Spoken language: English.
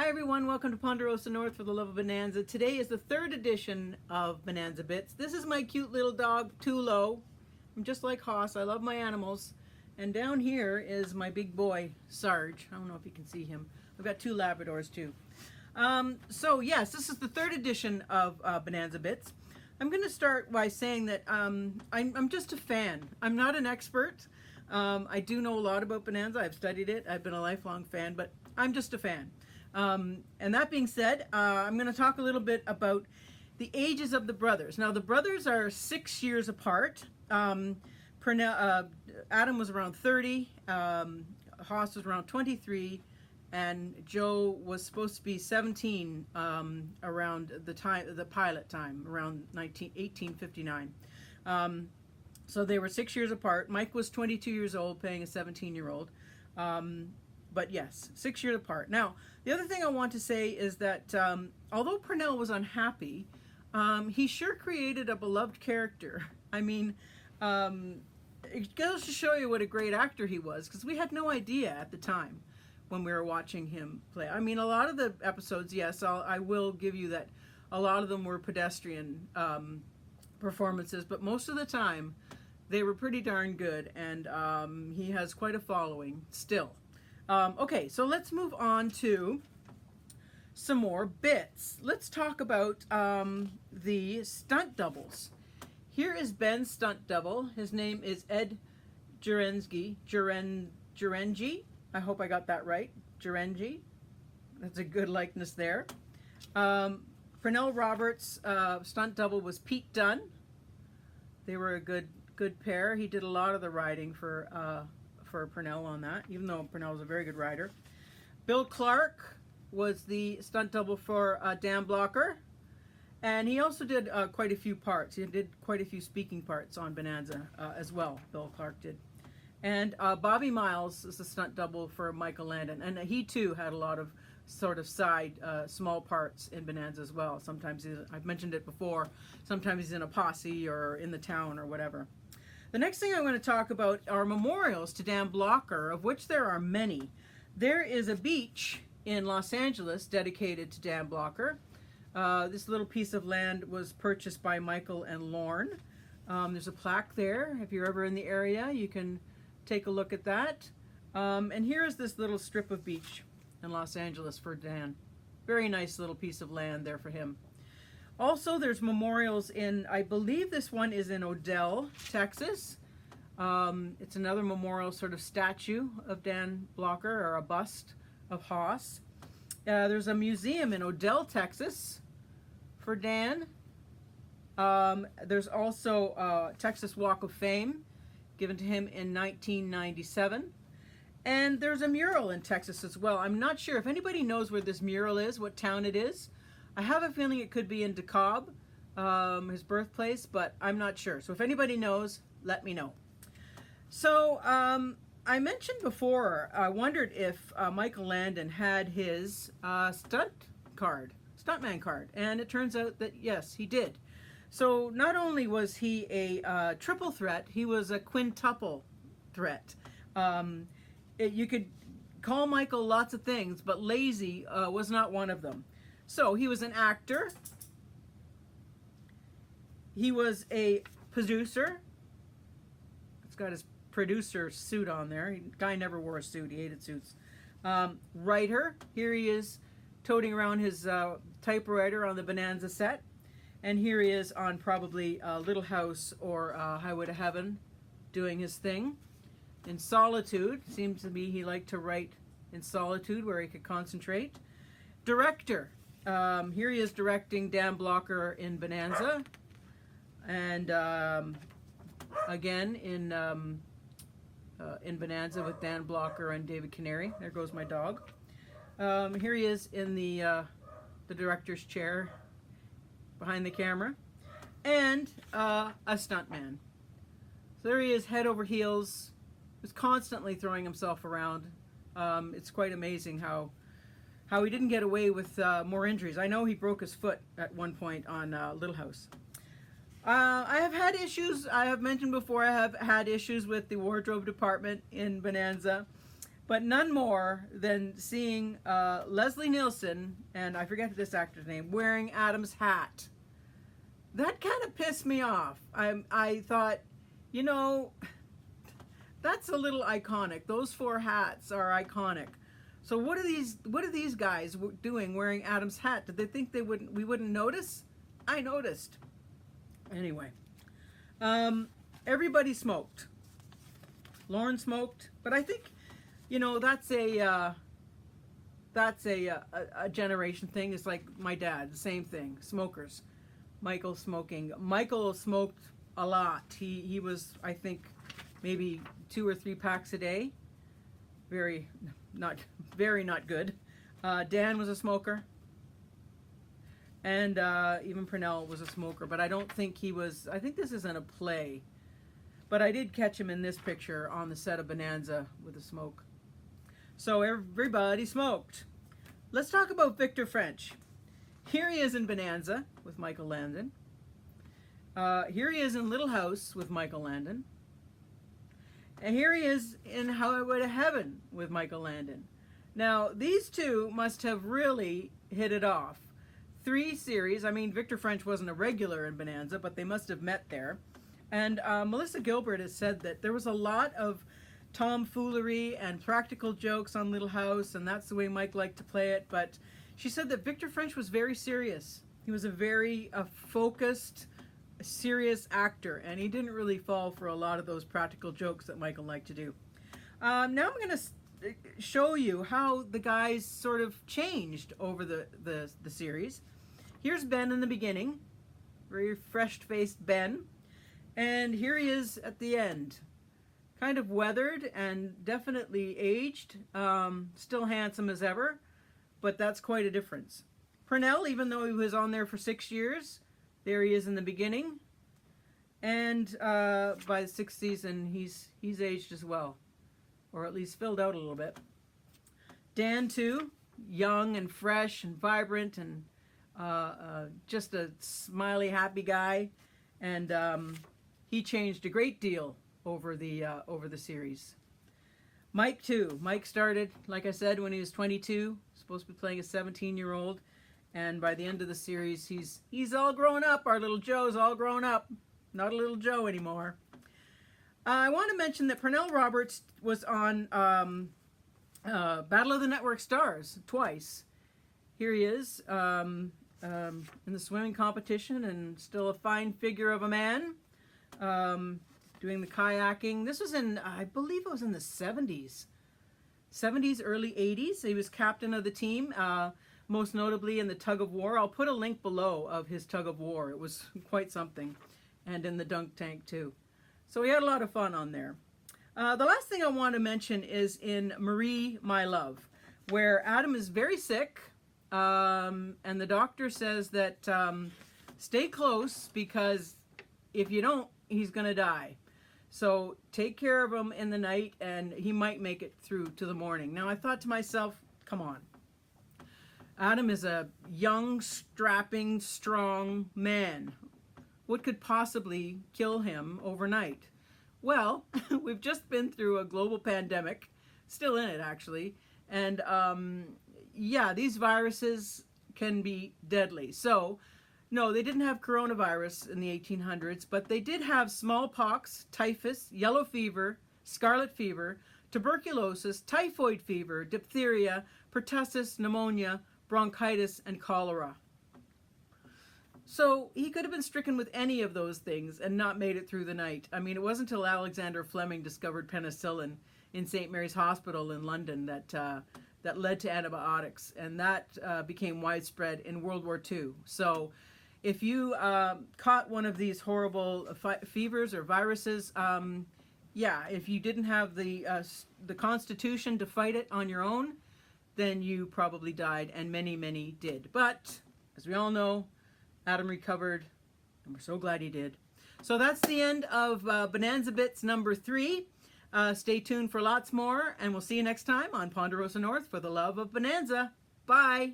Hi everyone, welcome to Ponderosa North for the love of Bonanza. Today is the third edition of Bonanza Bits. This is my cute little dog, Tulo. I'm just like Haas, I love my animals. And down here is my big boy, Sarge. I don't know if you can see him. I've got two Labradors too. So yes, this is the third edition of Bonanza Bits. I'm going to start by saying that I'm just a fan. I'm not an expert. I do know a lot about Bonanza. I've studied it. I've been a lifelong fan, but I'm just a fan. And that being said, I'm going to talk a little bit about the ages of the brothers. Now, the brothers are 6 years apart. Adam was around 30, Haas was around 23, and Joe was supposed to be 17 around the pilot time, around 1859. So they were 6 years apart. Mike was 22 years old, playing a 17-year-old. But yes, 6 years apart. Now, the other thing I want to say is that although Pernell was unhappy, he sure created a beloved character. I mean, it goes to show you what a great actor he was, because we had no idea at the time when we were watching him play. I mean, a lot of the episodes, yes, I will give you that a lot of them were pedestrian performances, but most of the time they were pretty darn good, and he has quite a following still. Okay, so let's move on to some more bits. Let's talk about the stunt doubles. Here is Ben's stunt double. His name is Ed Jurengi. I hope I got that right. Jurengi. That's a good likeness there. Pernell Roberts' stunt double was Pete Dunne. They were a good pair. He did a lot of the riding for Pernell on that, even though Pernell was a very good rider. Bill Clark was the stunt double for Dan Blocker, and he also did quite a few parts. He did quite a few speaking parts on Bonanza as well, Bill Clark did. And Bobby Miles is the stunt double for Michael Landon, and he too had a lot of sort of side small parts in Bonanza as well. Sometimes I've mentioned it before, sometimes he's in a posse or in the town or whatever. The next thing I'm going to talk about are memorials to Dan Blocker, of which there are many. There is a beach in Los Angeles dedicated to Dan Blocker. This little piece of land was purchased by Michael and Lorne. There's a plaque there. If you're ever in the area, you can take a look at that. And here's this little strip of beach in Los Angeles for Dan. Very nice little piece of land there for him. Also, there's memorials in, I believe this one is in Odell, Texas. It's another memorial sort of statue of Dan Blocker, or a bust of Haas. There's a museum in Odell, Texas for Dan. There's also Texas Walk of Fame given to him in 1997. And there's a mural in Texas as well. I'm not sure if anybody knows where this mural is, what town it is. I have a feeling it could be in DeKalb, his birthplace, but I'm not sure. So if anybody knows, let me know. So I mentioned before, I wondered if Michael Landon had his stuntman card, and it turns out that yes, he did. So not only was he a triple threat, he was a quintuple threat. You could call Michael lots of things, but lazy was not one of them. So he was an actor, he was a producer, it's got his producer suit on there, guy never wore a suit, he hated suits. Writer, here he is toting around his typewriter on the Bonanza set, and here he is on probably Little House or Highway to Heaven doing his thing. In solitude, seems to me he liked to write in solitude where he could concentrate. Director. Here he is directing Dan Blocker in Bonanza, and again in Bonanza with Dan Blocker and David Canary. There goes my dog. Here he is in the director's chair behind the camera, and a stuntman. So there he is, head over heels, was constantly throwing himself around. It's quite amazing how he didn't get away with more injuries. I know he broke his foot at one point on Little House. I have had issues, I have mentioned before, I have had issues with the wardrobe department in Bonanza. but none more than seeing Leslie Nielsen, and I forget this actor's name, wearing Adam's hat. That kind of pissed me off. I thought, you know, that's a little iconic. Those 4 hats are iconic. So what are these guys doing wearing Adam's hat? Did they think we wouldn't notice? I noticed. Anyway, everybody smoked. Lauren smoked, but I think, you know, that's a generation thing. It's like my dad, the same thing. Smokers. Michael smoking. Michael smoked a lot. He was, I think, maybe 2 or 3 packs a day. Very not good. Dan was a smoker, and even Pernell was a smoker, but I don't think he was. I think this isn't a play, but I did catch him in this picture on the set of Bonanza with a smoke. So everybody smoked. Let's talk about Victor French. Here he is in Bonanza with Michael Landon. Here he is in Little House with Michael Landon. And here he is in Highway to Heaven with Michael Landon. Now, these two must have really hit it off. 3 series. I mean, Victor French wasn't a regular in Bonanza, but they must have met there. And Melissa Gilbert has said that there was a lot of tomfoolery and practical jokes on Little House, and that's the way Mike liked to play it. But she said that Victor French was very serious. He was a very focused, serious actor, and he didn't really fall for a lot of those practical jokes that Michael liked to do. Now I'm going to show you how the guys sort of changed over the series. Here's Ben in the beginning, very fresh-faced Ben, and here he is at the end, kind of weathered and definitely aged, still handsome as ever, but that's quite a difference. Pernell, even though he was on there for 6 years, there he is in the beginning, and by the 6th season, he's aged as well, or at least filled out a little bit. Dan, too, young and fresh and vibrant, and just a smiley, happy guy, and he changed a great deal over the series. Mike, too. Mike started, like I said, when he was 22, supposed to be playing a 17-year-old. And by the end of the series, he's all grown up. Our little Joe's all grown up. Not a little Joe anymore. I want to mention that Pernell Roberts was on Battle of the Network Stars twice. Here he is in the swimming competition, and still a fine figure of a man, doing the kayaking. This was in, I believe it was in the 70s, early 80s. He was captain of the team. Most notably in the Tug-O-War. I'll put a link below of his Tug-O-War. It was quite something. And in the dunk tank too. So we had a lot of fun on there. The last thing I want to mention is in Marie, My Love, where Adam is very sick, and the doctor says that stay close, because if you don't, he's going to die. So take care of him in the night, and he might make it through to the morning. Now I thought to myself, come on. Adam is a young, strapping, strong man. What could possibly kill him overnight? Well, we've just been through a global pandemic, still in it actually, and yeah, these viruses can be deadly. So, no, they didn't have coronavirus in the 1800s, but they did have smallpox, typhus, yellow fever, scarlet fever, tuberculosis, typhoid fever, diphtheria, pertussis, pneumonia, bronchitis, and cholera. So he could have been stricken with any of those things and not made it through the night. I mean, it wasn't until Alexander Fleming discovered penicillin in St. Mary's Hospital in London that led to antibiotics, and that became widespread in World War II. So if you caught one of these horrible fevers or viruses, yeah, if you didn't have the constitution to fight it on your own, then you probably died, and many, many did. But, as we all know, Adam recovered, and we're so glad he did. So that's the end of Bonanza Bits number 3. Stay tuned for lots more, and we'll see you next time on Ponderosa North for the love of Bonanza. Bye!